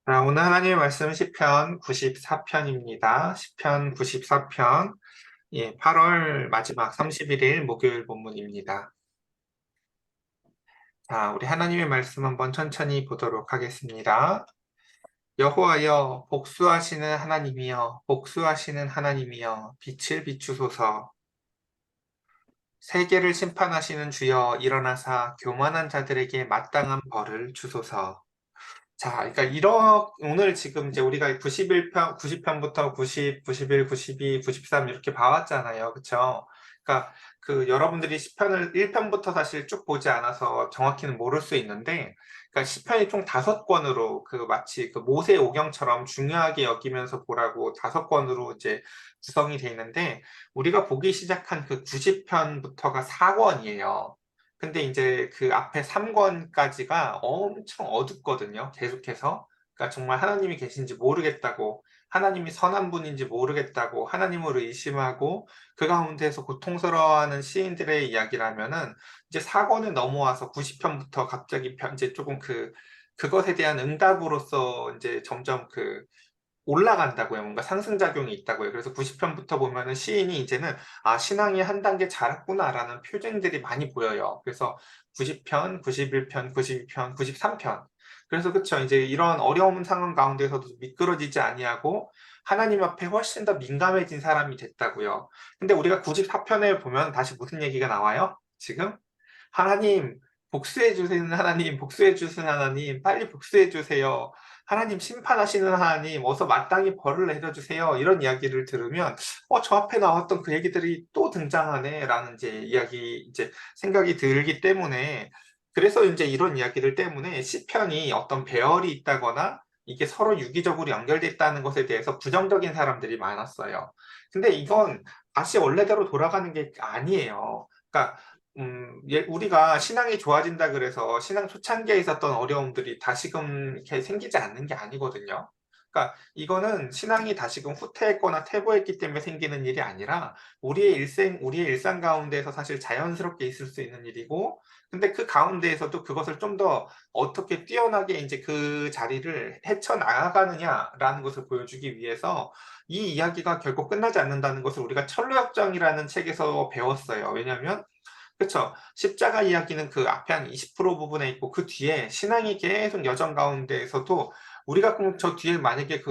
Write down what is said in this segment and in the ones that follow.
자, 오늘 하나님의 말씀 시편 94편입니다. 시편 94편, 8월 마지막 31일 목요일 본문입니다. 자, 우리 하나님의 말씀 한번 천천히 보도록 하겠습니다. 여호와여, 복수하시는 하나님이여, 복수하시는 하나님이여, 빛을 비추소서. 세계를 심판하시는 주여, 일어나사 교만한 자들에게 마땅한 벌을 주소서. 자, 그러니까 오늘 지금 이제 우리가 91편, 90편부터 90, 91, 92, 93 이렇게 봐왔잖아요. 그쵸? 그러니까 여러분들이 시편을 1편부터 사실 쭉 보지 않아서 정확히는 모를 수 있는데, 그러니까 시편이 총 5권으로 마치 모세 오경처럼 중요하게 여기면서 보라고 5권으로 이제 구성이 돼 있는데, 우리가 보기 시작한 90편부터가 4권이에요. 근데 이제 그 앞에 3권까지가 엄청 어둡거든요. 계속해서. 그러니까 정말 하나님이 계신지 모르겠다고, 하나님이 선한 분인지 모르겠다고, 하나님을 의심하고, 그 가운데서 고통스러워하는 시인들의 이야기라면은, 이제 4권을 넘어와서 90편부터 갑자기 이제 조금 그것에 대한 응답으로서 이제 점점 올라간다고요. 뭔가 상승작용이 있다고요. 그래서 90편부터 보면은 시인이 이제는 신앙이 한 단계 자랐구나라는 표징들이 많이 보여요. 그래서 90편, 91편, 92편, 93편. 그래서 그쵸. 이제 이런 어려운 상황 가운데서도 미끄러지지 아니하고 하나님 앞에 훨씬 더 민감해진 사람이 됐다고요. 근데 우리가 94편에 보면 다시 무슨 얘기가 나와요? 지금? 하나님, 복수해 주시는 하나님, 복수해 주시는 하나님, 빨리 복수해 주세요. 하나님 심판하시는 하나님, 어서 마땅히 벌을 내려주세요. 이런 이야기를 들으면, 저 앞에 나왔던 그 얘기들이 또 등장하네. 라는 이제 생각이 들기 때문에, 그래서 이제 이런 이야기들 때문에 시편이 어떤 배열이 있다거나, 이게 서로 유기적으로 연결돼 있다는 것에 대해서 부정적인 사람들이 많았어요. 근데 이건 다시 원래대로 돌아가는 게 아니에요. 그러니까 우리가 신앙이 좋아진다 그래서 신앙 초창기에 있었던 어려움들이 다시금 이렇게 생기지 않는 게 아니거든요. 그러니까 이거는 신앙이 다시금 후퇴했거나 퇴보했기 때문에 생기는 일이 아니라 우리의 일상 가운데서 사실 자연스럽게 있을 수 있는 일이고, 근데 그 가운데에서도 그것을 좀 더 어떻게 뛰어나게 이제 그 자리를 헤쳐나가느냐라는 것을 보여주기 위해서 이 이야기가 결코 끝나지 않는다는 것을 우리가 철로역정이라는 책에서 배웠어요. 왜냐하면 그쵸. 십자가 이야기는 그 앞에 한 20% 부분에 있고 그 뒤에 신앙이 계속 여정 가운데에서도 우리가 그럼 저 뒤에 만약에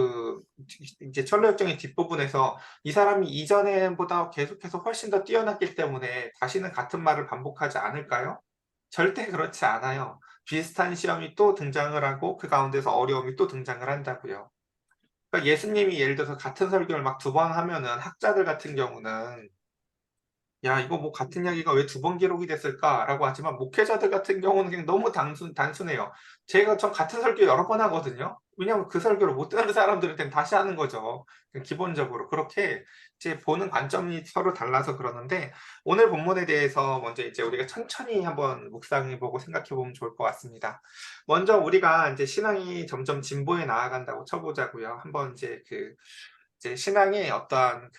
이제 천로역정의 뒷부분에서 이 사람이 이전에보다 계속해서 훨씬 더 뛰어났기 때문에 다시는 같은 말을 반복하지 않을까요? 절대 그렇지 않아요. 비슷한 시험이 또 등장을 하고 그 가운데서 어려움이 또 등장을 한다고요. 그러니까 예수님이 예를 들어서 같은 설교를 막 2번 하면은 학자들 같은 경우는 야, 이거 뭐 같은 이야기가 왜 2번 기록이 됐을까라고 하지만 목회자들 같은 경우는 그냥 너무 단순해요. 전 같은 설교 여러 번 하거든요. 왜냐하면 그 설교를 못 듣는 사람들한테는 다시 하는 거죠. 기본적으로. 그렇게 이제 보는 관점이 서로 달라서 그러는데 오늘 본문에 대해서 먼저 이제 우리가 천천히 한번 묵상해보고 생각해보면 좋을 것 같습니다. 먼저 우리가 이제 신앙이 점점 진보해 나아간다고 쳐보자고요. 한번 이제 신앙의 어떠한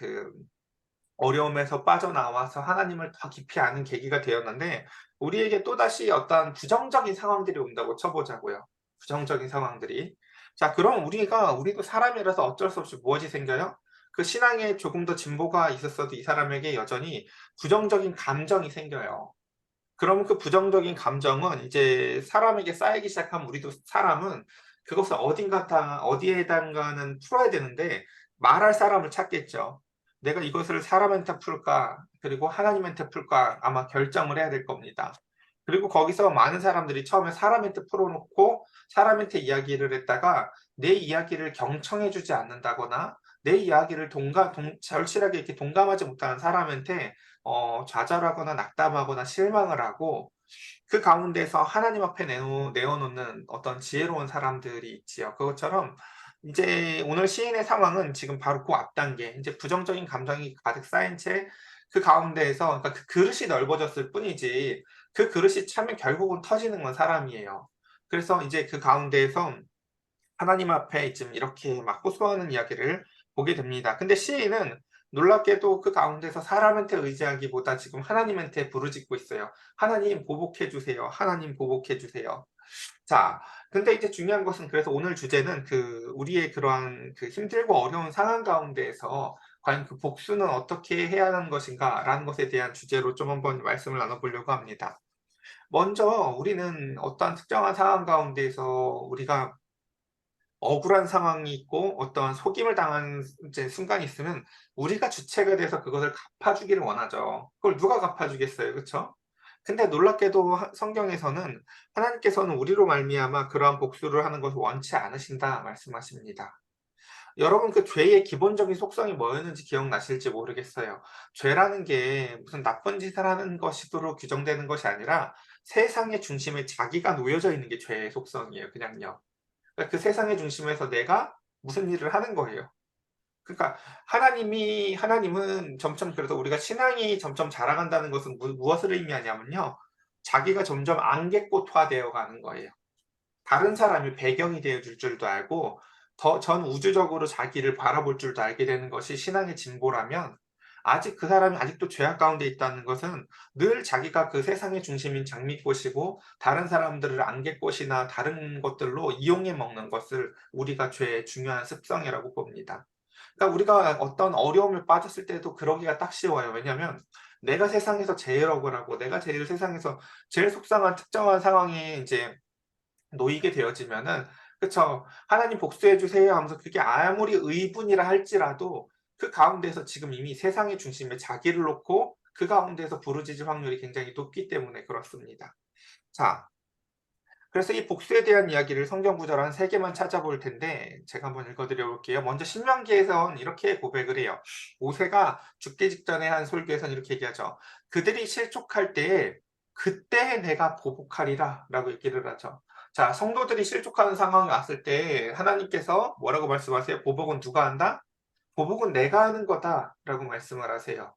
어려움에서 빠져나와서 하나님을 더 깊이 아는 계기가 되었는데 우리에게 또다시 어떤 부정적인 상황들이 온다고 쳐보자고요. 부정적인 상황들이. 자, 그럼 우리도 사람이라서 어쩔 수 없이 무엇이 생겨요? 그 신앙에 조금 더 진보가 있었어도 이 사람에게 여전히 부정적인 감정이 생겨요. 그럼 그 부정적인 감정은 이제 사람에게 쌓이기 시작하면 사람은 그것을 어디에단가는 풀어야 되는데 말할 사람을 찾겠죠. 내가 이것을 사람한테 풀까? 그리고 하나님한테 풀까? 아마 결정을 해야 될 겁니다. 그리고 거기서 많은 사람들이 처음에 사람한테 풀어놓고 사람한테 이야기를 했다가 내 이야기를 경청해주지 않는다거나 내 이야기를 절실하게 이렇게 동감하지 못하는 사람한테 좌절하거나 낙담하거나 실망을 하고 그 가운데서 하나님 앞에 내어놓는 어떤 지혜로운 사람들이 있지요. 그것처럼 이제 오늘 시인의 상황은 지금 바로 그 앞단계, 이제 부정적인 감정이 가득 쌓인 채 그 가운데에서, 그러니까 그 그릇이 넓어졌을 뿐이지 그 그릇이 차면 결국은 터지는 건 사람이에요. 그래서 이제 그 가운데에서 하나님 앞에 지금 이렇게 막 호소하는 이야기를 보게 됩니다. 근데 시인은 놀랍게도 그 가운데서 사람한테 의지하기보다 지금 하나님한테 부르짖고 있어요. 하나님 보복해 주세요. 하나님 보복해 주세요. 자, 근데 이제 중요한 것은 그래서 오늘 주제는 우리의 그러한 힘들고 어려운 상황 가운데에서 과연 그 복수는 어떻게 해야 하는 것인가라는 것에 대한 주제로 좀 한번 말씀을 나눠보려고 합니다. 먼저 우리는 어떠한 특정한 상황 가운데에서 우리가 억울한 상황이 있고 어떤 속임을 당한 이제 순간이 있으면 우리가 주체가 돼서 그것을 갚아주기를 원하죠. 그걸 누가 갚아주겠어요, 그렇죠? 근데 놀랍게도 성경에서는 하나님께서는 우리로 말미암아 그러한 복수를 하는 것을 원치 않으신다 말씀하십니다. 여러분 그 죄의 기본적인 속성이 뭐였는지 기억나실지 모르겠어요. 죄라는 게 무슨 나쁜 짓을 하는 것으로 규정되는 것이 아니라 세상의 중심에 자기가 놓여져 있는 게 죄의 속성이에요, 그냥요. 그러니까 그 세상의 중심에서 내가 무슨 일을 하는 거예요. 그러니까 하나님은 점점 그래서 우리가 신앙이 점점 자라간다는 것은 무엇을 의미하냐면요. 자기가 점점 안개꽃화되어 가는 거예요. 다른 사람이 배경이 되어 줄 줄도 알고 더 전 우주적으로 자기를 바라볼 줄도 알게 되는 것이 신앙의 진보라면 아직 그 사람이 아직도 죄악 가운데 있다는 것은 늘 자기가 그 세상의 중심인 장미꽃이고 다른 사람들을 안개꽃이나 다른 것들로 이용해 먹는 것을 우리가 죄의 중요한 습성이라고 봅니다. 그러니까 우리가 어떤 어려움에 빠졌을 때도 그러기가 딱 쉬워요. 왜냐하면 내가 세상에서 제일 억울하고 내가 제일 세상에서 제일 속상한 특정한 상황에 이제 놓이게 되어지면은 그쵸. "하나님 복수해 주세요." 하면서 그게 아무리 의분이라 할지라도 그 가운데서 지금 이미 세상의 중심에 자기를 놓고 그 가운데서 부르짖을 확률이 굉장히 높기 때문에 그렇습니다. 자, 그래서 이 복수에 대한 이야기를 성경 구절 한 3 개만 찾아볼 텐데 제가 한번 읽어 드려 볼게요. 먼저 신명기에선 이렇게 고백을 해요. 모세가 죽기 직전에 한 설교에서는 이렇게 얘기하죠. "그들이 실족할 때에 그때 내가 보복하리라."라고 얘기를 하죠. 자, 성도들이 실족하는 상황이 왔을 때 하나님께서 뭐라고 말씀하세요? "보복은 누가 한다? 보복은 내가 하는 거다."라고 말씀을 하세요.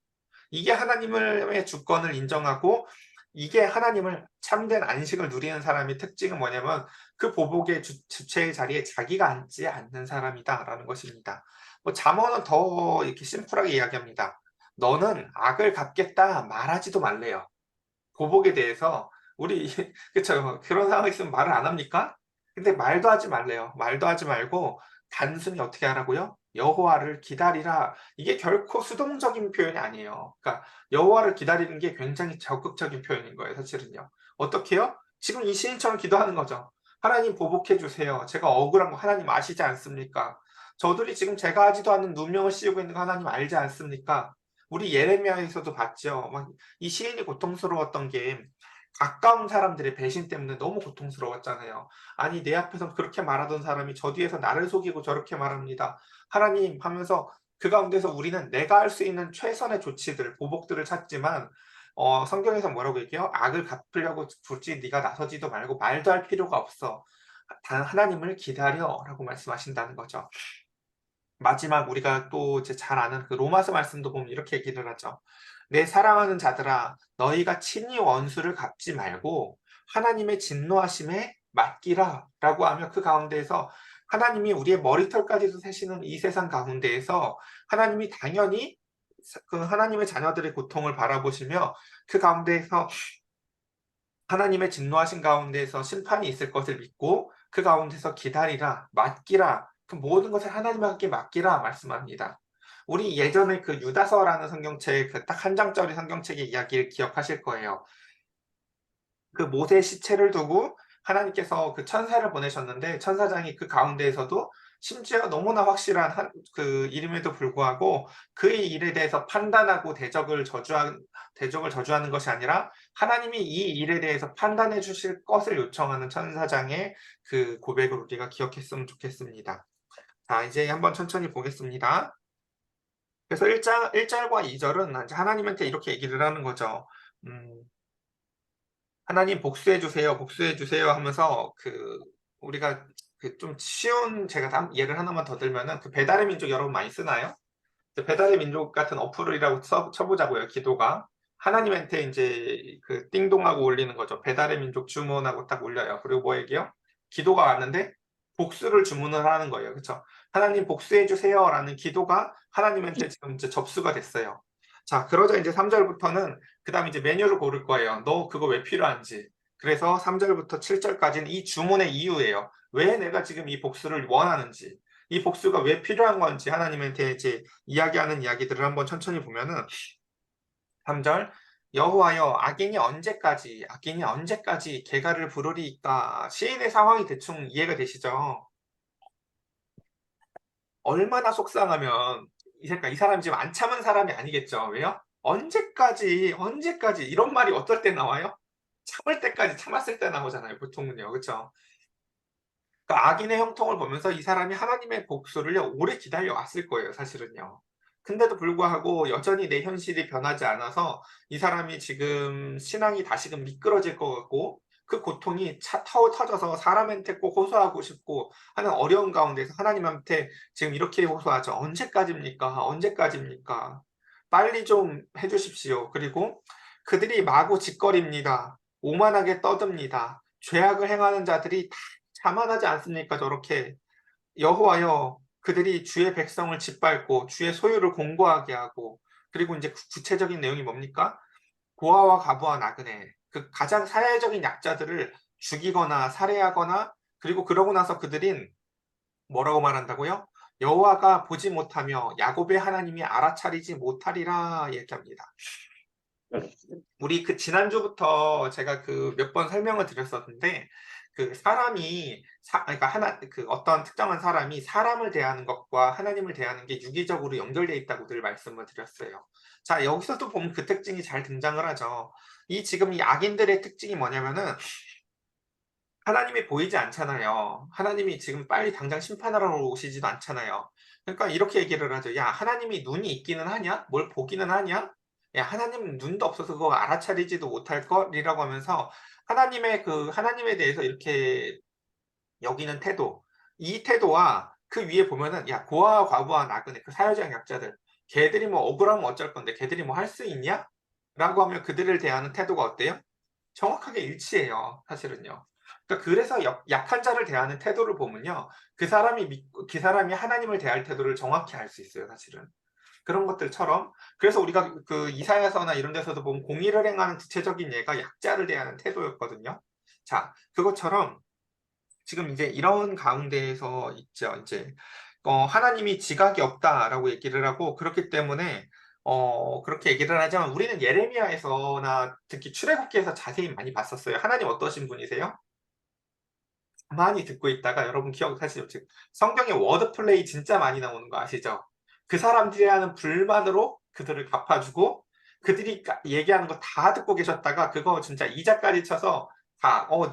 이게 하나님의 주권을 인정하고 이게 하나님을 참된 안식을 누리는 사람의 특징은 뭐냐면 그 보복의 주체의 자리에 자기가 앉지 않는 사람이다라는 것입니다. 뭐 잠언은 더 이렇게 심플하게 이야기합니다. 너는 악을 갚겠다 말하지도 말래요. 보복에 대해서 우리 그쵸. 그런 상황이 있으면 말을 안 합니까? 근데 말도 하지 말래요. 말도 하지 말고 단순히 어떻게 하라고요? 여호와를 기다리라. 이게 결코 수동적인 표현이 아니에요. 그러니까 여호와를 기다리는 게 굉장히 적극적인 표현인 거예요, 사실은요. 어떻게요? 지금 이 시인처럼 기도하는 거죠. 하나님 보복해 주세요. 제가 억울한 거 하나님 아시지 않습니까? 저들이 지금 제가 하지도 않는 누명을 씌우고 있는 거 하나님 알지 않습니까? 우리 예레미야에서도 봤죠. 막 이 시인이 고통스러웠던 게 가까운 사람들의 배신 때문에 너무 고통스러웠잖아요. 아니 내 앞에서 그렇게 말하던 사람이 저 뒤에서 나를 속이고 저렇게 말합니다. 하나님 하면서 그 가운데서 우리는 내가 할 수 있는 최선의 조치들, 보복들을 찾지만 성경에서 뭐라고 얘기해요? "악을 갚으려고 굳이 네가 나서지도 말고 말도 할 필요가 없어. 단 하나님을 기다려."라고 말씀하신다는 거죠. 마지막 우리가 또 이제 잘 아는 그 로마서 말씀도 보면 이렇게 얘기를 하죠. "내 사랑하는 자들아 너희가 친히 원수를 갚지 말고 하나님의 진노하심에 맡기라."라고 하며 그 가운데에서 하나님이 우리의 머리털까지도 세시는 이 세상 가운데에서 하나님이 당연히 그 하나님의 자녀들의 고통을 바라보시며 그 가운데에서 하나님의 진노하신 가운데에서 심판이 있을 것을 믿고 그 가운데서 기다리라, 맡기라, 그 모든 것을 하나님께 맡기라 말씀합니다. 우리 예전에 그 유다서라는 성경책 그 딱 한 장짜리 성경책의 이야기를 기억하실 거예요. 그 모세의 시체를 두고 하나님께서 그 천사를 보내셨는데 천사장이 그 가운데에서도 심지어 너무나 확실한 그 일임에도 불구하고 그의 일에 대해서 판단하고 대적을 저주하는 것이 아니라 하나님이 이 일에 대해서 판단해 주실 것을 요청하는 천사장의 그 고백을 우리가 기억했으면 좋겠습니다. 자, 이제 한번 천천히 보겠습니다. 그래서 1절과 2절은 이제 하나님한테 이렇게 얘기를 하는 거죠. 음 하나님 복수해 주세요, 복수해 주세요 하면서 우리가 그 좀 쉬운 제가 예를 하나만 더 들면은 그 배달의 민족 여러분 많이 쓰나요? 배달의 민족 같은 어플이라고 쳐보자고요, 기도가. 하나님한테 인제 그 띵동하고 울리는 거죠. 배달의 민족 주문하고 딱 울려요. 그리고 뭐 얘기해요? 기도가 왔는데 복수를 주문을 하는 거예요. 그쵸? "하나님 복수해 주세요."라는 기도가 하나님한테 지금 이제 접수가 됐어요. 자, 그러자 인제 3 절부터는 그다음에 이제 메뉴를 고를 거예요. 너 그거 왜 필요한지. 그래서 3절부터 7절까지는 이 주문의 이유예요. 왜 내가 지금 이 복수를 원하는지, 이 복수가 왜 필요한 건지 하나님한테 이제 이야기하는 이야기들을 한번 천천히 보면은 3절 여호와여 악인이 언제까지 개가를 부르리이까. 시인의 상황이 대충 이해가 되시죠? 얼마나 속상하면 이 사람이 지금 안 참은 사람이 아니겠죠. 왜요? 언제까지 이런 말이 어떨 때 나와요? 참을 때까지 참았을 때 나오잖아요. 보통은요. 그렇죠? 그러니까 악인의 형통을 보면서 이 사람이 하나님의 복수를 오래 기다려 왔을 거예요, 사실은요. 근데도 불구하고 여전히 내 현실이 변하지 않아서 이 사람이 지금 신앙이 다시금 미끄러질 것 같고 그 고통이 터져서 사람한테 꼭 호소하고 싶고 하는 어려운 가운데서 하나님한테 지금 이렇게 호소하죠. 언제까지입니까? 언제까지입니까? 빨리 좀 해주십시오. 그리고 그들이 마구 짓거립니다. 오만하게 떠듭니다. 죄악을 행하는 자들이 자만하지 않습니까? 저렇게 여호와여 그들이 주의 백성을 짓밟고 주의 소유를 공고하게 하고 그리고 이제 구체적인 내용이 뭡니까? 고아와 과부와 나그네 그 가장 사회적인 약자들을 죽이거나 살해하거나 그리고 그러고 나서 그들인 뭐라고 말한다고요? 여호와가 보지 못하며 야곱의 하나님이 알아차리지 못하리라 얘기합니다. 우리 그 지난주부터 제가 그 몇 번 설명을 드렸었는데 그 사람이 그러니까 그 어떤 특정한 사람이 사람을 대하는 것과 하나님을 대하는 게 유기적으로 연결되어 있다고 늘 말씀을 드렸어요. 자, 여기서도 보면 그 특징이 잘 등장을 하죠. 지금 이 악인들의 특징이 뭐냐면은 하나님이 보이지 않잖아요. 하나님이 지금 빨리 당장 심판하러 오시지도 않잖아요. 그러니까 이렇게 얘기를 하죠. 야, 하나님이 눈이 있기는 하냐? 뭘 보기는 하냐? 야, 하나님 눈도 없어서 그거 알아차리지도 못할 거리라고 하면서 하나님에 대해서 이렇게 여기는 태도, 이 태도와 그 위에 보면은 야, 고아와 과부와 나그네 그 사회적 약자들 걔들이 뭐 억울하면 어쩔 건데 걔들이 뭐 할 수 있냐? 라고 하면 그들을 대하는 태도가 어때요? 정확하게 일치해요. 사실은요. 그러니까 그래서 약한 자를 대하는 태도를 보면요. 그 사람이 하나님을 대할 태도를 정확히 알 수 있어요. 사실은. 그런 것들처럼 그래서 우리가 그 이사야서나 이런 데서도 보면 공의를 행하는 구체적인 예가 약자를 대하는 태도였거든요. 자, 그것처럼 지금 이제 이런 가운데에서 있죠. 이제 하나님이 지각이 없다라고 얘기를 하고 그렇기 때문에 그렇게 얘기를 하지만 우리는 예레미야에서나 특히 출애굽기에서 자세히 많이 봤었어요. 하나님 어떠신 분이세요? 가만히 듣고 있다가 여러분 기억하시죠? 즉 성경에 워드 플레이 진짜 많이 나오는 거 아시죠? 그 사람들이 하는 불만으로 그들을 갚아주고 그들이 얘기하는 거 다 듣고 계셨다가 그거 진짜 이자까지 쳐서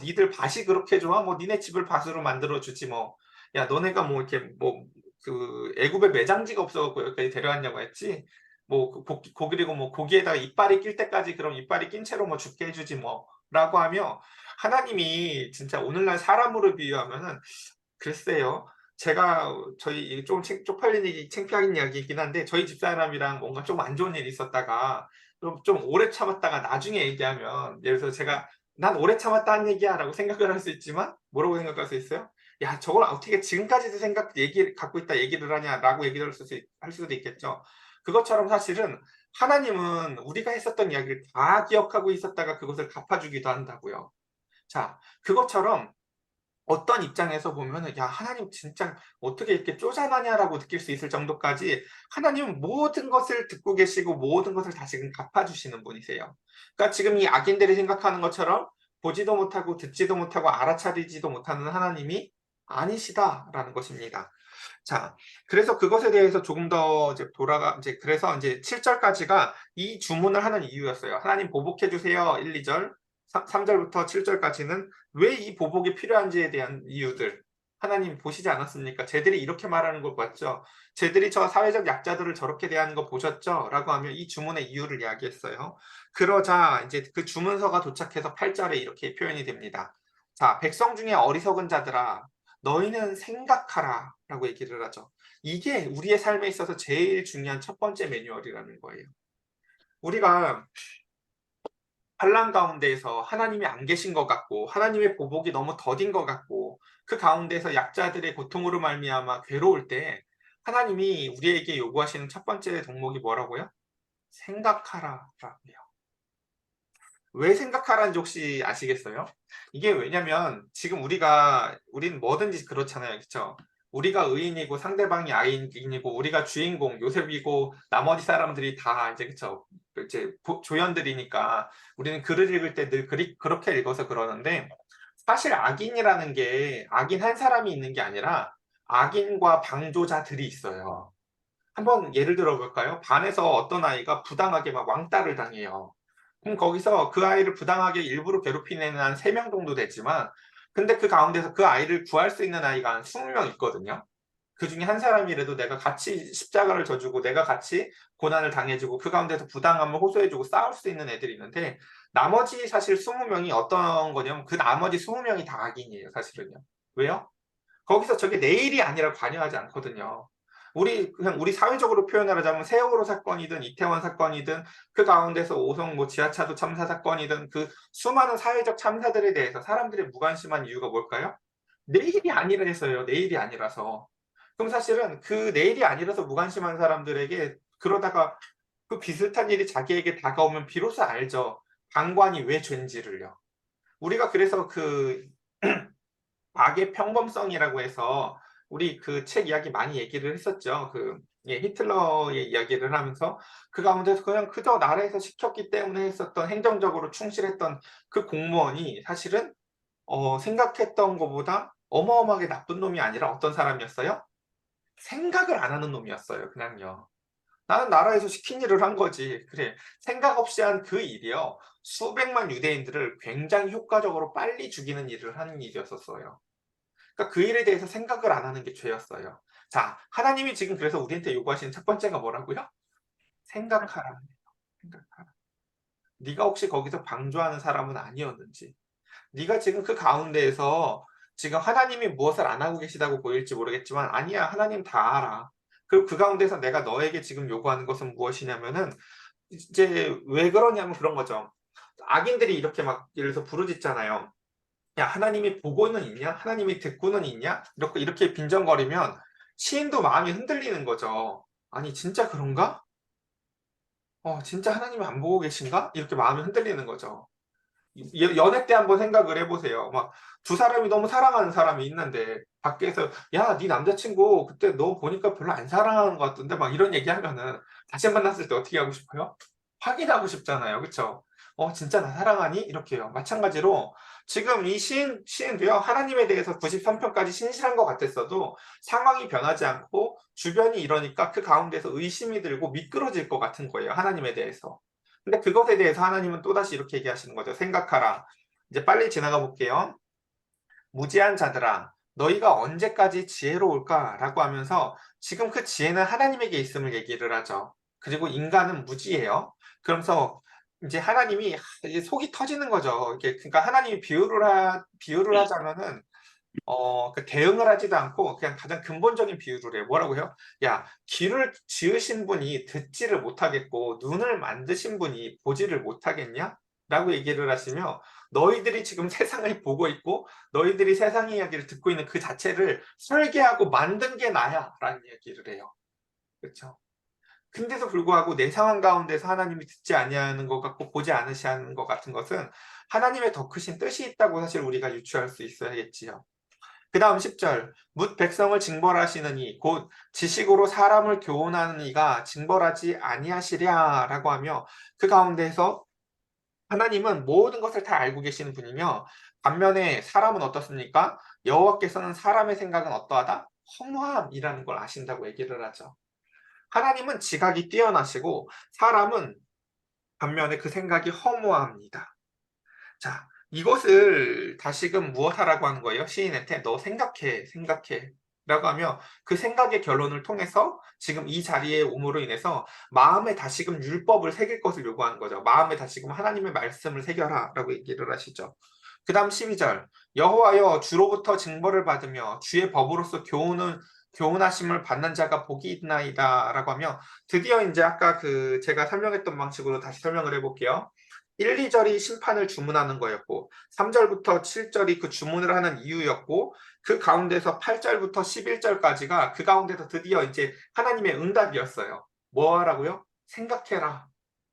니들 밭이 그렇게 좋아? 뭐 니네 집을 밭으로 만들어 주지 뭐. 야, 너네가 뭐 이렇게 뭐 그 애굽에 매장지가 없어갖고 여기까지 데려왔냐고 했지. 뭐 그리고 뭐 고기에다가 이빨이 낄 때까지 그럼 이빨이 낀 채로 뭐 죽게 해주지 뭐라고 하며 하나님이 진짜 오늘날 사람으로 비유하면은 글쎄요. 제가 저희 좀 쪽팔린 얘기, 창피한 이야기이긴 한데 저희 집사람이랑 뭔가 좀 안 좋은 일이 있었다가 좀 오래 참았다가 나중에 얘기하면 예를 들어서 제가 난 오래 참았다는 얘기야라고 생각을 할 수 있지만 뭐라고 생각할 수 있어요? 야, 저걸 어떻게 지금까지도 얘기 갖고 있다 얘기를 하냐라고 얘기를 할 수도 있겠죠. 그것처럼 사실은 하나님은 우리가 했었던 이야기를 다 기억하고 있었다가 그것을 갚아주기도 한다고요. 자, 그것처럼 어떤 입장에서 보면은 야, 하나님 진짜 어떻게 이렇게 쪼잔하냐라고 느낄 수 있을 정도까지 하나님은 모든 것을 듣고 계시고 모든 것을 다시금 갚아주시는 분이세요. 그러니까 지금 이 악인들이 생각하는 것처럼 보지도 못하고 듣지도 못하고 알아차리지도 못하는 하나님이 아니시다라는 것입니다. 자, 그래서 그것에 대해서 조금 더 이제 그래서 이제 7절까지가 이 주문을 하는 이유였어요. 하나님 보복해 주세요. 1, 2절. 3절부터 7절까지는 왜 이 보복이 필요한지에 대한 이유들. 하나님 보시지 않았습니까? 쟤들이 이렇게 말하는 걸 봤죠? 쟤들이 저 사회적 약자들을 저렇게 대하는 거 보셨죠? 라고 하며 이 주문의 이유를 이야기했어요. 그러자 이제 그 주문서가 도착해서 8절에 이렇게 표현이 됩니다. 자, 백성 중에 어리석은 자들아, 너희는 생각하라 라고 얘기를 하죠. 이게 우리의 삶에 있어서 제일 중요한 첫 번째 매뉴얼이라는 거예요. 우리가 환란 가운데에서 하나님이 안 계신 것 같고 하나님의 보복이 너무 더딘 것 같고 그 가운데서 약자들의 고통으로 말미암아 괴로울 때 하나님이 우리에게 요구하시는 첫 번째 덕목이 뭐라고요? 생각하라라고요. 왜 생각하라는지 혹시 아시겠어요? 이게 왜냐면 지금 우린 뭐든지 그렇잖아요. 그쵸? 우리가 의인이고 상대방이 아인이고 우리가 주인공 요셉이고 나머지 사람들이 다 이제 그쵸? 이제 조연들이니까 우리는 글을 읽을 때 늘 그렇게 읽어서 그러는데 사실 악인이라는 게 악인 한 사람이 있는 게 아니라 악인과 방조자들이 있어요. 한번 예를 들어 볼까요? 반에서 어떤 아이가 부당하게 막 왕따를 당해요. 그럼 거기서 그 아이를 부당하게 일부러 괴롭히는 애는 한 3명 정도 되지만, 근데 그 가운데서 그 아이를 구할 수 있는 아이가 한 20명 있거든요. 그 중에 한 사람이라도 내가 같이 십자가를 져주고 내가 같이 고난을 당해주고 그 가운데서 부당함을 호소해주고 싸울 수 있는 애들이 있는데 나머지 사실 20명이 어떤 거냐면 그 나머지 20명이 다 악인이에요, 사실은요. 왜요? 거기서 저게 내 일이 아니라 관여하지 않거든요. 그냥 우리 사회적으로 표현을 하자면 세월호 사건이든 이태원 사건이든 그 가운데서 오송 뭐 지하차도 참사 사건이든 그 수많은 사회적 참사들에 대해서 사람들이 무관심한 이유가 뭘까요? 내 일이 아니라서요. 내 일이 아니라서. 그럼 사실은 그 내 일이 아니라서 무관심한 사람들에게 그러다가 그 비슷한 일이 자기에게 다가오면 비로소 알죠. 방관이 왜 죄인지를요. 우리가 그래서 그 악의 평범성이라고 해서 우리 그 책 이야기 많이 얘기를 했었죠. 히틀러의 이야기를 하면서 그 가운데서 그냥 그저 나라에서 시켰기 때문에 했었던 행정적으로 충실했던 그 공무원이 사실은 생각했던 것보다 어마어마하게 나쁜 놈이 아니라 어떤 사람이었어요? 생각을 안 하는 놈이었어요. 그냥요. 나는 나라에서 시킨 일을 한 거지. 그래. 생각 없이 한 그 일이요. 수백만 유대인들을 굉장히 효과적으로 빨리 죽이는 일을 하는 일이었었어요. 그러니까 그 일에 대해서 생각을 안 하는 게 죄였어요. 자, 하나님이 지금 그래서 우리한테 요구하시는 첫 번째가 뭐라고요? 생각하라. 생각하라. 네가 혹시 거기서 방조하는 사람은 아니었는지, 네가 지금 그 가운데에서 지금 하나님이 무엇을 안 하고 계시다고 보일지 모르겠지만 아니야, 하나님 다 알아. 그리고 그 가운데서 내가 너에게 지금 요구하는 것은 무엇이냐면은 이제 왜 그러냐면 그런 거죠. 악인들이 이렇게 막 예를 들어서 부르짖잖아요. 야, 하나님이 보고는 있냐? 하나님이 듣고는 있냐? 이렇게 빈정거리면 시인도 마음이 흔들리는 거죠. 아니, 진짜 그런가? 진짜 하나님이 안 보고 계신가? 이렇게 마음이 흔들리는 거죠. 연애 때 한번 생각을 해보세요. 막 두 사람이 너무 사랑하는 사람이 있는데 밖에서 야, 네 남자친구 그때 너 보니까 별로 안 사랑하는 것 같던데 막 이런 얘기하면은 다시 만났을 때 어떻게 하고 싶어요? 확인하고 싶잖아요. 그쵸? 진짜 나 사랑하니? 이렇게요. 마찬가지로 지금 이 시인도요, 하나님에 대해서 93편까지 신실한 것 같았어도 상황이 변하지 않고 주변이 이러니까 그 가운데서 의심이 들고 미끄러질 것 같은 거예요. 하나님에 대해서. 근데 그것에 대해서 하나님은 또다시 이렇게 얘기하시는 거죠. 생각하라. 이제 빨리 지나가 볼게요. 무지한 자들아, 너희가 언제까지 지혜로울까라고 하면서 지금 그 지혜는 하나님에게 있음을 얘기를 하죠. 그리고 인간은 무지해요. 그러면서 이제 하나님이 이제 속이 터지는 거죠. 그러니까 하나님이 비유를 하자면은 그 대응을 하지도 않고 그냥 가장 근본적인 비유를 해요. 뭐라고 해요? 야, 귀를 지으신 분이 듣지를 못하겠고 눈을 만드신 분이 보지를 못하겠냐? 라고 얘기를 하시며 너희들이 지금 세상을 보고 있고 너희들이 세상 이야기를 듣고 있는 그 자체를 설계하고 만든 게 나야 라는 얘기를 해요. 그렇죠? 근데도 불구하고 내 상황 가운데서 하나님이 듣지 아니하는 것 같고 보지 않으시는 것 같은 것은 하나님의 더 크신 뜻이 있다고 사실 우리가 유추할 수 있어야겠지요. 그 다음 10절 뭇 백성을 징벌하시느니 곧 지식으로 사람을 교훈하는 이가 징벌하지 아니하시랴 라고 하며 그 가운데에서 하나님은 모든 것을 다 알고 계시는 분이며 반면에 사람은 어떻습니까? 여호와께서는 사람의 생각은 어떠하다? 허무함이라는 걸 아신다고 얘기를 하죠. 하나님은 지각이 뛰어나시고 사람은 반면에 그 생각이 허무합니다. 자, 이것을 다시금 무엇하라고 하는 거예요? 시인한테 너 생각해, 생각해. 라고 하며 그 생각의 결론을 통해서 지금 이 자리에 오므로 인해서 마음에 다시금 율법을 새길 것을 요구하는 거죠. 마음에 다시금 하나님의 말씀을 새겨라 라고 얘기를 하시죠. 그 다음 12절 여호와여 주로부터 징벌을 받으며 주의 법으로서 교훈하심을 받는 자가 복이 있나이다 라고 하며 드디어 이제 아까 제가 설명했던 방식으로 다시 설명을 해볼게요. 1, 2절이 심판을 주문하는 거였고 3절부터 7절이 그 주문을 하는 이유였고 그 가운데서 8절부터 11절까지가 그 가운데서 드디어 이제 하나님의 응답이었어요. 뭐 하라고요? 생각해라.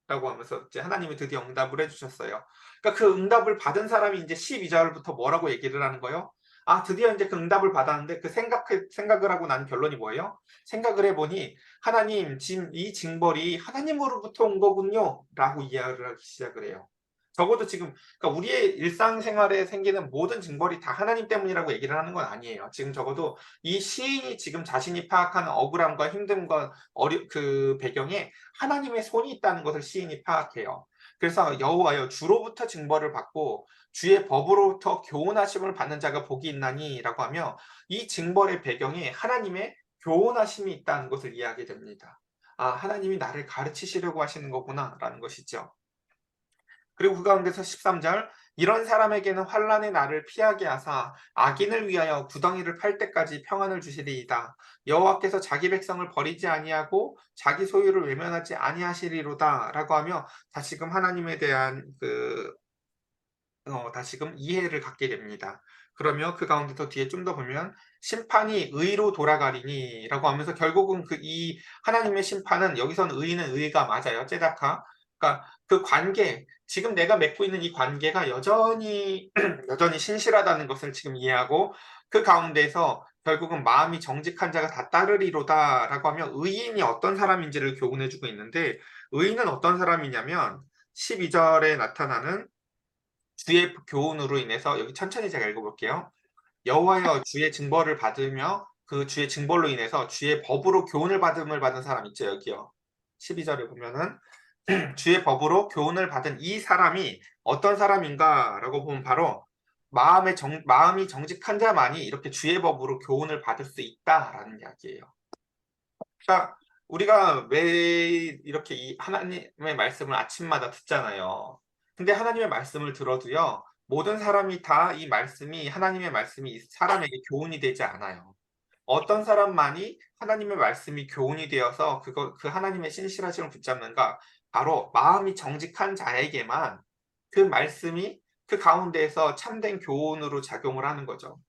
라고 하면서 이제 하나님이 드디어 응답을 해주셨어요. 그러니까 그 응답을 받은 사람이 이제 12절부터 뭐라고 얘기를 하는 거예요? 아, 드디어 이제 그 응답을 받았는데 그 생각을 하고 난 결론이 뭐예요? 생각을 해보니 하나님, 지금 이 징벌이 하나님으로부터 온 거군요. 라고 이해를 하기 시작을 해요. 적어도 지금 그러니까 우리의 일상생활에 생기는 모든 징벌이 다 하나님 때문이라고 얘기를 하는 건 아니에요. 지금 적어도 이 시인이 지금 자신이 파악하는 억울함과 힘듦과 그 배경에 하나님의 손이 있다는 것을 시인이 파악해요. 그래서 여호와여 주로부터 징벌을 받고 주의 법으로부터 교훈하심을 받는 자가 복이 있나니라고 하며 이 징벌의 배경에 하나님의 교훈하심이 있다는 것을 이해하게 됩니다. 아, 하나님이 나를 가르치시려고 하시는 거구나라는 것이죠. 그리고 그 가운데서 13절 이런 사람에게는 환난의 날을 피하게 하사 악인을 위하여 구덩이를 팔 때까지 평안을 주시리이다. 여호와께서 자기 백성을 버리지 아니하고 자기 소유를 외면하지 아니하시리로다라고 하며 다시금 하나님에 대한 다시금 이해를 갖게 됩니다. 그러며 그 가운데 더 뒤에 좀 더 보면 심판이 의로 돌아가리니라고 하면서 결국은 이 하나님의 심판은 여기서는 의는 의가 맞아요. 제다카. 그러니까 그 관계, 지금 내가 맺고 있는 이 관계가 여전히 여전히 신실하다는 것을 지금 이해하고 그 가운데서 결국은 마음이 정직한 자가 다 따르리로다라고 하며 의인이 어떤 사람인지를 교훈해주고 있는데 의인은 어떤 사람이냐면 12절에 나타나는 주의 교훈으로 인해서 여기 천천히 제가 읽어볼게요. 여호와여 주의 징벌을 받으며 그 주의 징벌로 인해서 주의 법으로 교훈을 받은 사람 있죠 여기요. 12절에 보면은 주의 법으로 교훈을 받은 이 사람이 어떤 사람인가라고 보면 바로 마음이 정직한 자만이 이렇게 주의 법으로 교훈을 받을 수 있다라는 이야기예요. 그러니까 우리가 매일 이렇게 이 하나님의 말씀을 아침마다 듣잖아요. 근데 하나님의 말씀을 들어도요, 모든 사람이 다 이 말씀이 하나님의 말씀이 이 사람에게 교훈이 되지 않아요. 어떤 사람만이 하나님의 말씀이 교훈이 되어서 그 하나님의 신실하심을 붙잡는가? 바로 마음이 정직한 자에게만 그 말씀이 그 가운데에서 참된 교훈으로 작용을 하는 거죠.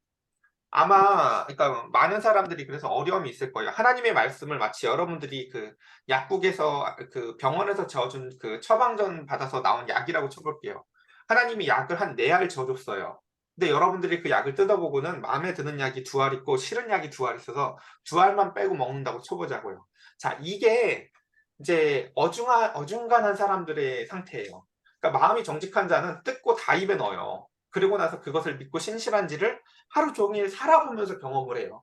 아마 그러니까 많은 사람들이 그래서 어려움이 있을 거예요. 하나님의 말씀을 마치 여러분들이 그 약국에서 그 병원에서 저어준 그 처방전 받아서 나온 약이라고 쳐볼게요. 하나님이 약을 한 4알 줘줬어요. 근데 여러분들이 그 약을 뜯어보고는 마음에 드는 약이 2알 있고 싫은 약이 2알 있어서 2알만 빼고 먹는다고 쳐보자고요. 자, 이게 이제 어중간한 사람들의 상태예요. 그러니까 마음이 정직한 자는 뜯고 다 입에 넣어요. 그리고 나서 그것을 믿고 신실한지를 하루 종일 살아보면서 경험을 해요.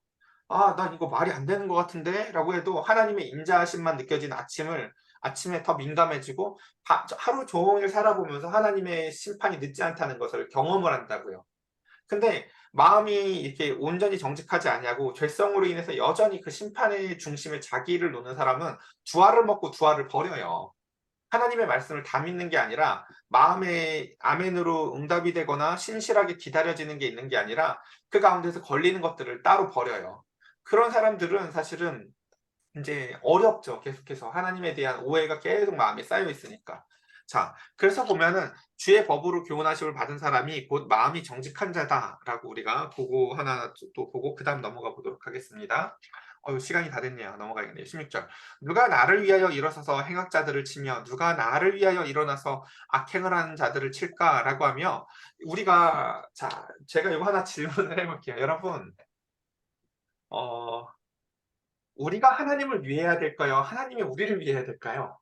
아, 난 이거 말이 안 되는 것 같은데? 라고 해도 하나님의 인자하심만 느껴진 아침에 더 민감해지고 하루 종일 살아보면서 하나님의 심판이 늦지 않다는 것을 경험을 한다고요. 근데 마음이 이렇게 온전히 정직하지 아니하고 죄성으로 인해서 여전히 그 심판의 중심에 자기를 놓는 사람은 두 알을 먹고 두 알을 버려요. 하나님의 말씀을 다 믿는 게 아니라 마음의 아멘으로 응답이 되거나 신실하게 기다려지는 게 있는 게 아니라 그 가운데서 걸리는 것들을 따로 버려요. 그런 사람들은 사실은 이제 어렵죠. 계속해서 하나님에 대한 오해가 계속 마음에 쌓여 있으니까. 자, 그래서 보면은 주의 법으로 교훈하심을 받은 사람이 곧 마음이 정직한 자다라고 우리가 보고 하나 또 보고 그다음 넘어가 보도록 하겠습니다. 시간이 다 됐네요. 넘어가겠네요. 16절. 누가 나를 위하여 일어서서 행악자들을 치며 누가 나를 위하여 일어나서 악행을 하는 자들을 칠까라고 하며 우리가 자, 제가 이거 하나 질문을 해볼게요. 여러분, 어, 우리가 하나님을 위해야 될까요? 하나님이 우리를 위해야 될까요?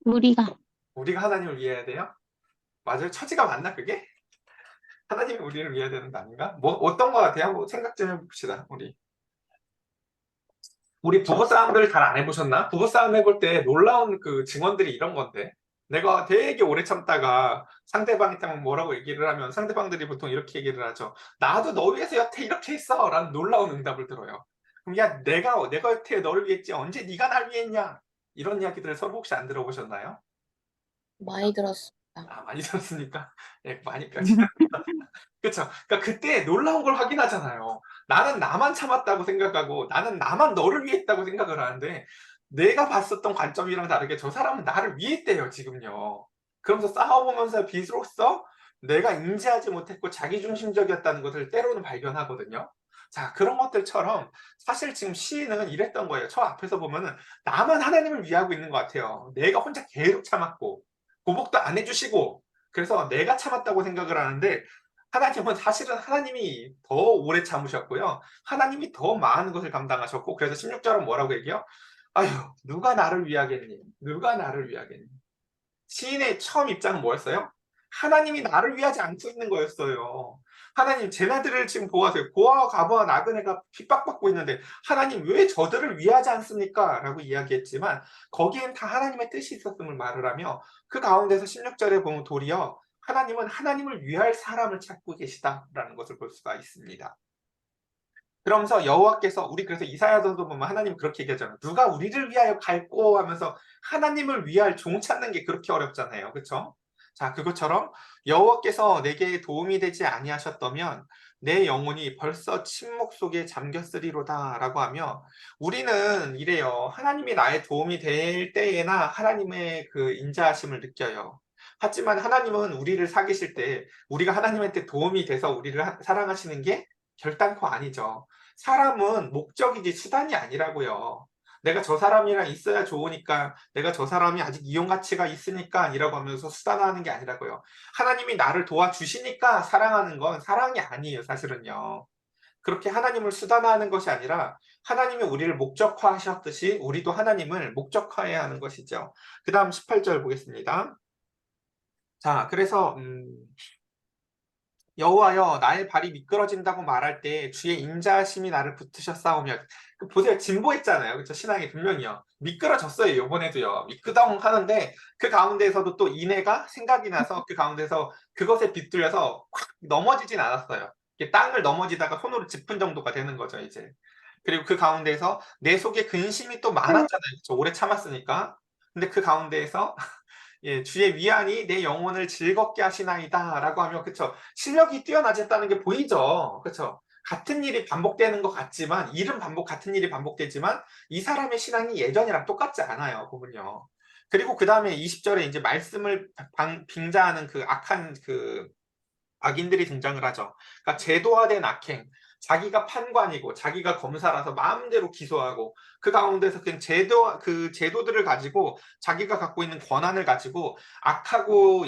우리가 우리가 하나님을 위해야 돼요? 맞아요. 처지가 맞나 그게? 하나님이 우리를 위해야 되는 거 아닌가? 뭐 어떤 거 같아요? 뭐 생각 좀 해봅시다. 우리 부부싸움들 잘 안 해보셨나? 부부싸움 해볼 때 놀라운 그 증언들이 이런 건데 내가 되게 오래 참다가 상대방이 딱 뭐라고 얘기를 하면 상대방들이 보통 이렇게 얘기를 하죠. 나도 너 위해서 여태 이렇게 했어 라는 놀라운 응답을 들어요. 그럼 야 내가 여태 너를 위했지 언제 네가 날 위했냐? 이런 이야기들을 서로 혹시 안 들어보셨나요? 많이 들었습니다. 아, 많이 들었으니까 예, 많이까지 그쵸. 그러니까 그때 놀라운 걸 확인하잖아요. 나는 나만 참았다고 생각하고 나는 나만 너를 위했다고 생각을 하는데 내가 봤었던 관점이랑 다르게 저 사람은 나를 위했대요, 지금요. 그러면서 싸워보면서 비로소 내가 인지하지 못했고 자기중심적이었다는 것을 때로는 발견하거든요. 자, 그런 것들처럼 사실 지금 시인은 이랬던 거예요. 저 앞에서 보면은 나만 하나님을 위하고 있는 것 같아요. 내가 혼자 계속 참았고, 보복도 안 해주시고, 그래서 내가 참았다고 생각을 하는데, 하나님은 사실은 하나님이 더 오래 참으셨고요. 하나님이 더 많은 것을 감당하셨고, 그래서 16절은 뭐라고 얘기해요? 아휴, 누가 나를 위하겠니? 누가 나를 위하겠니? 시인의 처음 입장은 뭐였어요? 하나님이 나를 위하지 않고 있는 거였어요. 하나님, 쟤네들을 지금 보아세요. 고아와 가부와 나그네가 핍박받고 있는데 하나님 왜 저들을 위하지 않습니까? 라고 이야기했지만 거기엔 다 하나님의 뜻이 있었음을 말을 하며 그 가운데서 16절에 보면 도리어 하나님은 하나님을 위할 사람을 찾고 계시다라는 것을 볼 수가 있습니다. 그러면서 여호와께서 우리 그래서 이사야서도 보면 하나님 그렇게 얘기하잖아요. 누가 우리를 위하여 갈꼬 하면서 하나님을 위할 종 찾는 게 그렇게 어렵잖아요. 그렇죠? 자, 그것처럼 여호와께서 내게 도움이 되지 아니하셨다면 내 영혼이 벌써 침묵 속에 잠겼으리로다라고 하며 우리는 이래요. 하나님이 나의 도움이 될 때에나 하나님의 그 인자하심을 느껴요. 하지만 하나님은 우리를 사귀실 때 우리가 하나님한테 도움이 돼서 우리를 사랑하시는 게 결단코 아니죠. 사람은 목적이지 수단이 아니라고요. 내가 저 사람이랑 있어야 좋으니까, 내가 저 사람이 아직 이용 가치가 있으니까 아니라고 하면서 수단화하는 게 아니라고요. 하나님이 나를 도와주시니까 사랑하는 건 사랑이 아니에요, 사실은요. 그렇게 하나님을 수단화하는 것이 아니라 하나님이 우리를 목적화하셨듯이 우리도 하나님을 목적화해야 하는 것이죠. 그 다음 18절 보겠습니다. 자, 그래서 여호와여 나의 발이 미끄러진다고 말할 때 주의 인자하심이 나를 붙으셨사오며 보세요 진보했잖아요 그렇죠 신앙이 분명히요 미끄러졌어요 요번에도요 미끄덩 하는데 그 가운데에서도 또 인애가 생각이 나서 그 가운데서 그것에 빗들려서 콱 넘어지진 않았어요 이게 땅을 넘어지다가 손으로 짚은 정도가 되는 거죠 이제 그리고 그 가운데에서 내 속에 근심이 또 많았잖아요 그렇죠? 오래 참았으니까 근데 그 가운데에서 예, 주의 위안이 내 영혼을 즐겁게 하시나이다 라고 하면 그쵸 실력이 뛰어나졌다는 게 보이죠 그쵸 같은 일이 반복되는 것 같지만 일은 같은 일이 반복되지만 이 사람의 신앙이 예전이랑 똑같지 않아요 보면요 그리고 그 다음에 20절에 이제 말씀을 빙자하는 그 악한 그 악인들이 등장을 하죠. 그러니까 제도화된 악행, 자기가 판관이고 자기가 검사라서 마음대로 기소하고 그 가운데서 그냥 그 제도들을 가지고 자기가 갖고 있는 권한을 가지고 악하고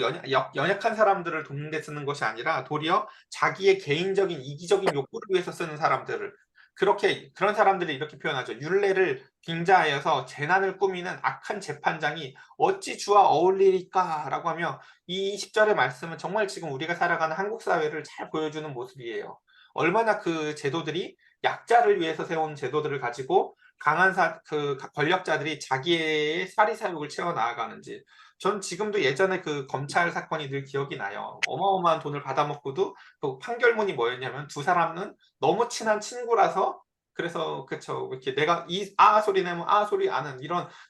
연약한 사람들을 돕는 데 쓰는 것이 아니라 도리어 자기의 개인적인 이기적인 욕구를 위해서 쓰는 사람들을 그런 사람들이 이렇게 표현하죠. 율례를 빙자하여서 재난을 꾸미는 악한 재판장이 어찌 주와 어울리리까라고 하며 이 10절의 말씀은 정말 지금 우리가 살아가는 한국 사회를 잘 보여주는 모습이에요. 얼마나 그 제도들이 약자를 위해서 세운 제도들을 가지고 강한 그 권력자들이 자기의 사리사욕을 채워 나아가는지. 전 지금도 예전에 그 검찰 사건이 늘 기억이 나요. 어마어마한 돈을 받아먹고도 그 판결문이 뭐였냐면 두 사람은 너무 친한 친구라서 그래서 그쵸 이렇게 내가 이 아 소리 내면 아 소리 아는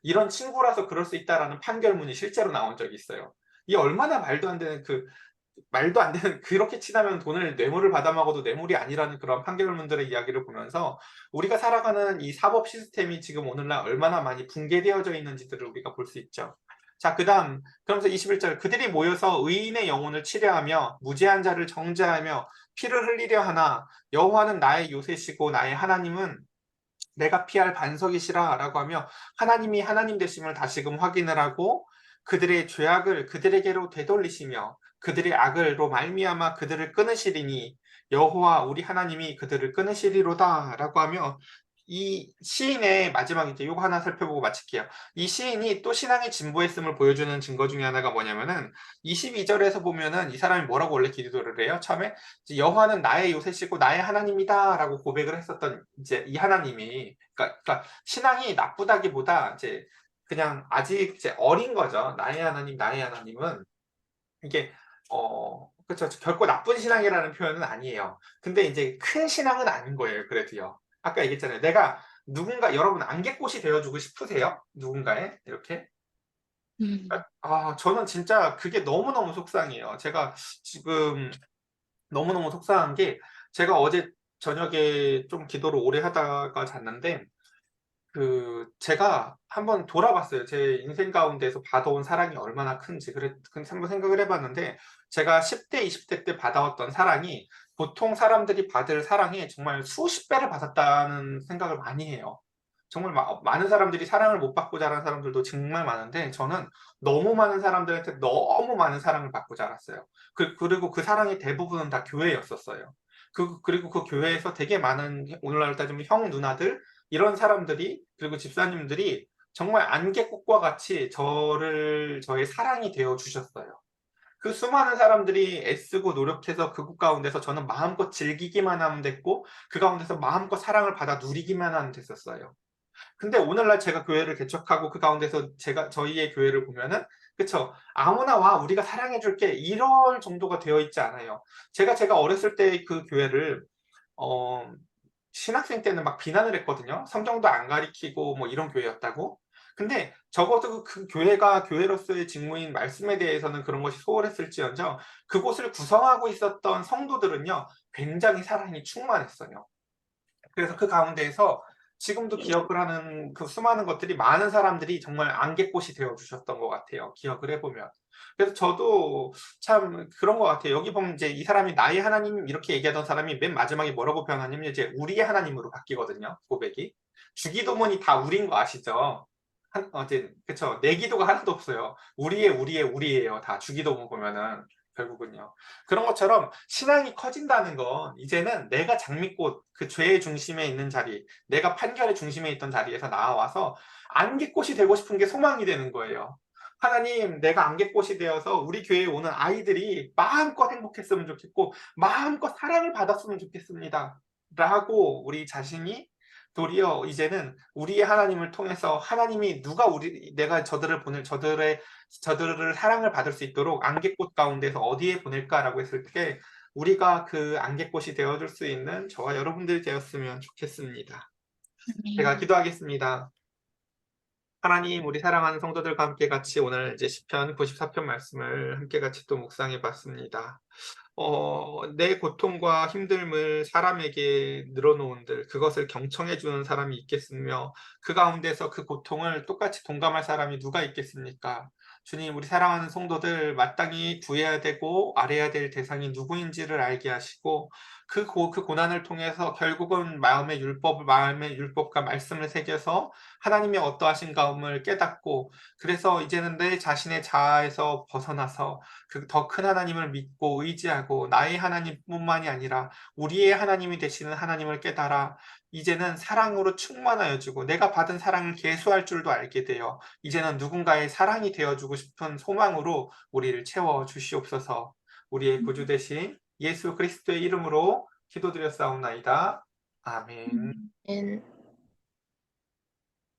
이런 친구라서 그럴 수 있다라는 판결문이 실제로 나온 적이 있어요. 이 얼마나 말도 안 되는 그렇게 친하면 돈을 뇌물을 받아 먹어도 뇌물이 아니라는 그런 판결문들의 이야기를 보면서 우리가 살아가는 이 사법 시스템이 지금 오늘날 얼마나 많이 붕괴되어져 있는지들을 우리가 볼 수 있죠. 자, 그다음 그러면서 21절 그들이 모여서 의인의 영혼을 치려하며 무죄한 자를 정죄하며 피를 흘리려 하나 여호와는 나의 요새시고 나의 하나님은 내가 피할 반석이시라라고 하며 하나님이 하나님 되심을 다시금 확인을 하고 그들의 죄악을 그들에게로 되돌리시며 그들의 악을로 말미암아 그들을 끊으시리니 여호와 우리 하나님이 그들을 끊으시리로다라고 하며 이 시인의 마지막 이제 요거 하나 살펴보고 마칠게요. 이 시인이 또 신앙의 진보했음을 보여주는 증거 중에 하나가 뭐냐면은 22절에서 보면은 이 사람이 뭐라고 원래 기도를 해요? 처음에 여호와는 나의 요새시고 나의 하나님이다라고 고백을 했었던 이제 이 하나님이 그러니까 신앙이 나쁘다기보다 이제 그냥 아직 이제 어린 거죠. 나의 하나님은 이게 그렇죠. 결코 나쁜 신앙이라는 표현은 아니에요. 근데 이제 큰 신앙은 아닌 거예요. 그래도요. 아까 얘기했잖아요. 내가 여러분 안개꽃이 되어주고 싶으세요? 누군가에 이렇게? 저는 진짜 그게 너무너무 속상해요. 제가 지금 너무너무 속상한 게 제가 어제 저녁에 좀 기도를 오래 하다가 잤는데 제가 한번 돌아봤어요. 제 인생 가운데서 받아온 사랑이 얼마나 큰지. 한번 생각을 해봤는데, 제가 10대, 20대 때 받아왔던 사랑이 보통 사람들이 받을 사랑에 정말 수십 배를 받았다는 생각을 많이 해요. 정말 많은 사람들이 사랑을 못 받고 자란 사람들도 정말 많은데 저는 너무 많은 사람들한테 너무 많은 사랑을 받고 자랐어요. 그리고 그 사랑의 대부분은 다 교회였었어요. 그리고 그 교회에서 되게 많은 오늘날 따지면 형 누나들 이런 사람들이 그리고 집사님들이 정말 안개꽃과 같이 저의 사랑이 되어 주셨어요. 그 수많은 사람들이 애쓰고 노력해서 그곳 가운데서 저는 마음껏 즐기기만 하면 됐고 그 가운데서 마음껏 사랑을 받아 누리기만 하면 됐었어요. 근데 오늘날 제가 교회를 개척하고 그 가운데서 저희의 교회를 보면은 그쵸 아무나 와 우리가 사랑해 줄게 이럴 정도가 되어 있지 않아요. 제가 어렸을 때 그 교회를 어 신학생 때는 막 비난을 했거든요. 성경도 안 가리키고 뭐 이런 교회였다고. 근데 적어도 그 교회가 교회로서의 직무인 말씀에 대해서는 그런 것이 소홀했을지언정 그곳을 구성하고 있었던 성도들은요 굉장히 사랑이 충만했어요. 그래서 그 가운데에서 지금도 기억을 하는 그 수많은 것들이 많은 사람들이 정말 안개꽃이 되어 주셨던 것 같아요. 기억을 해보면. 그래서 저도 참 그런 것 같아요. 여기 보면 이제 이 사람이 나의 하나님 이렇게 얘기하던 사람이 맨 마지막에 뭐라고 표현하냐면 이제 우리의 하나님으로 바뀌거든요. 고백이. 주기도문이 다 우린 거 아시죠? 이제 그쵸. 내 기도가 하나도 없어요. 우리예요. 다 주기도문 보면은 결국은요. 그런 것처럼 신앙이 커진다는 건 이제는 내가 장미꽃 그 죄의 중심에 있는 자리, 내가 판결의 중심에 있던 자리에서 나와서 안개꽃이 되고 싶은 게 소망이 되는 거예요. 하나님, 내가 안개꽃이 되어서 우리 교회에 오는 아이들이 마음껏 행복했으면 좋겠고 마음껏 사랑을 받았으면 좋겠습니다. 라고 우리 자신이 도리어 이제는 우리의 하나님을 통해서 하나님이 내가 저들을 사랑을 받을 수 있도록 안개꽃 가운데서 어디에 보낼까라고 했을 때 우리가 그 안개꽃이 되어줄 수 있는 저와 여러분들이 되었으면 좋겠습니다. 제가 기도하겠습니다. 하나님, 우리 사랑하는 성도들과 함께 같이 오늘 이제 시편 94편 말씀을 함께 같이 또 묵상해 봤습니다. 내 고통과 힘듦을 사람에게 늘어놓은들 그것을 경청해 주는 사람이 있겠으며 그 가운데서 그 고통을 똑같이 동감할 사람이 누가 있겠습니까? 주님, 우리 사랑하는 성도들 마땅히 구해야 되고 아뢰야 될 대상이 누구인지를 알게 하시고 그 고난을 통해서 결국은 마음의 율법과 말씀을 새겨서 하나님의 어떠하신 가움을 깨닫고 그래서 이제는 내 자신의 자아에서 벗어나서 그 더 큰 하나님을 믿고 의지하고 나의 하나님뿐만이 아니라 우리의 하나님이 되시는 하나님을 깨달아 이제는 사랑으로 충만하여 주고 내가 받은 사랑을 계수할 줄도 알게 되어 이제는 누군가의 사랑이 되어 주고 싶은 소망으로 우리를 채워 주시옵소서. 우리의 구주 되신 예수 그리스도의 이름으로 기도드렸사옵나이다. 아멘. 엔